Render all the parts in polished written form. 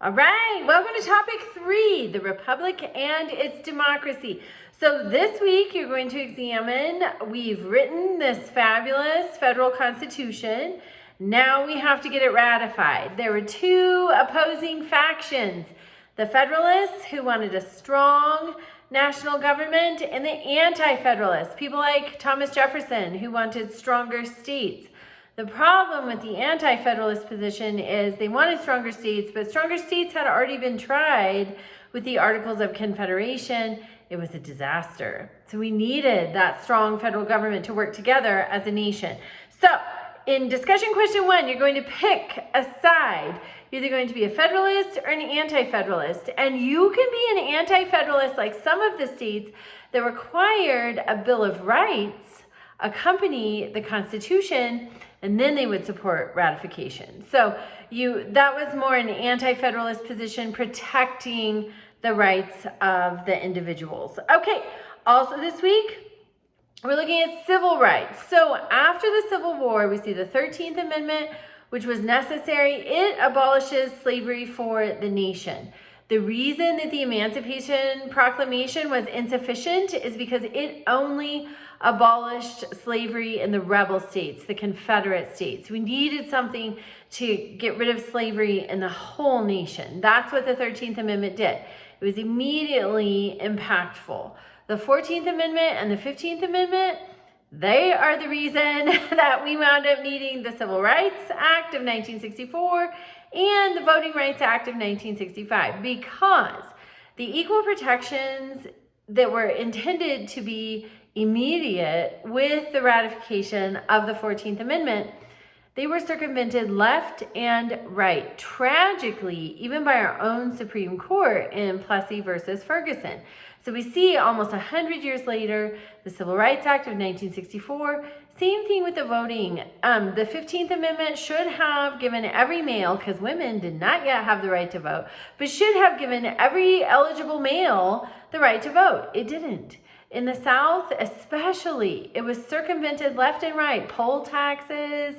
All right, welcome to topic 3, the Republic and its democracy. So this week you're going to examine, we've written this fabulous federal constitution. Now we have to get it ratified. There were two opposing factions, the Federalists who wanted a strong national government and the Anti-Federalists, people like Thomas Jefferson who wanted stronger states. The problem with the Anti-Federalist position is they wanted stronger states, but stronger states had already been tried with the Articles of Confederation. It was a disaster. So we needed that strong federal government to work together as a nation. So in discussion question 1, you're going to pick a side. You're either going to be a Federalist or an Anti-Federalist. And you can be an Anti-Federalist like some of the states that required a Bill of Rights accompany the Constitution, and then they would support ratification. So that was more an Anti-Federalist position, protecting the rights of the individuals. Okay, also this week, we're looking at civil rights. So after the Civil War, we see the 13th Amendment, which was necessary. It abolishes slavery for the nation. The reason that the Emancipation Proclamation was insufficient is because it only abolished slavery in the rebel states, the Confederate states. We needed something to get rid of slavery in the whole nation. That's what the 13th Amendment did. It was immediately impactful. The 14th Amendment and the 15th Amendment, they are the reason that we wound up needing the Civil Rights Act of 1964 and the Voting Rights Act of 1965, because the equal protections that were intended to be immediate with the ratification of the 14th Amendment, they were circumvented left and right, tragically, even by our own Supreme Court in Plessy versus Ferguson. So we see almost 100 years later, the Civil Rights Act of 1964, same thing with the voting. The 15th Amendment should have given every male, because women did not yet have the right to vote, but should have given every eligible male the right to vote. It didn't. In the South especially, it was circumvented left and right. Poll taxes,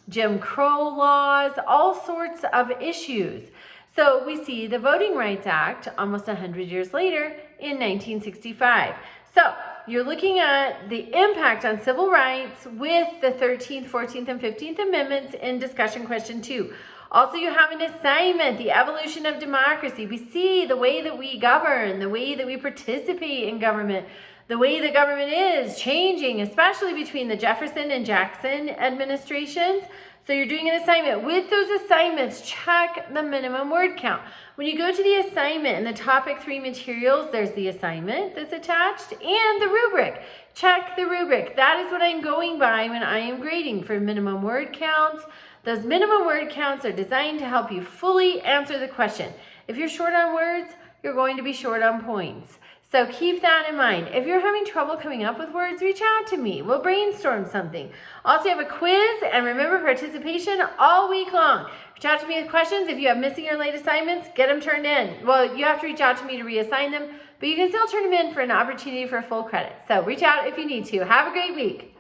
Jim Crow laws, all sorts of issues. So we see the Voting Rights Act almost 100 years later in 1965. So you're looking at the impact on civil rights with the 13th, 14th, and 15th Amendments in discussion question 2. Also, you have an assignment, the evolution of democracy. We see the way that we govern, the way that we participate in government, the way the government is changing, especially between the Jefferson and Jackson administrations. So you're doing an assignment. With those assignments, check the minimum word count. When you go to the assignment in the topic 3 materials, there's the assignment that's attached and the rubric. Check the rubric. That is what I'm going by when I am grading for minimum word counts. Those minimum word counts are designed to help you fully answer the question. If you're short on words, you're going to be short on points. So keep that in mind. If you're having trouble coming up with words, reach out to me. We'll brainstorm something. Also, you have a quiz, and remember, participation all week long. Reach out to me with questions. If you have missing or late assignments, get them turned in. Well, you have to reach out to me to reassign them, but you can still turn them in for an opportunity for full credit. So reach out if you need to. Have a great week.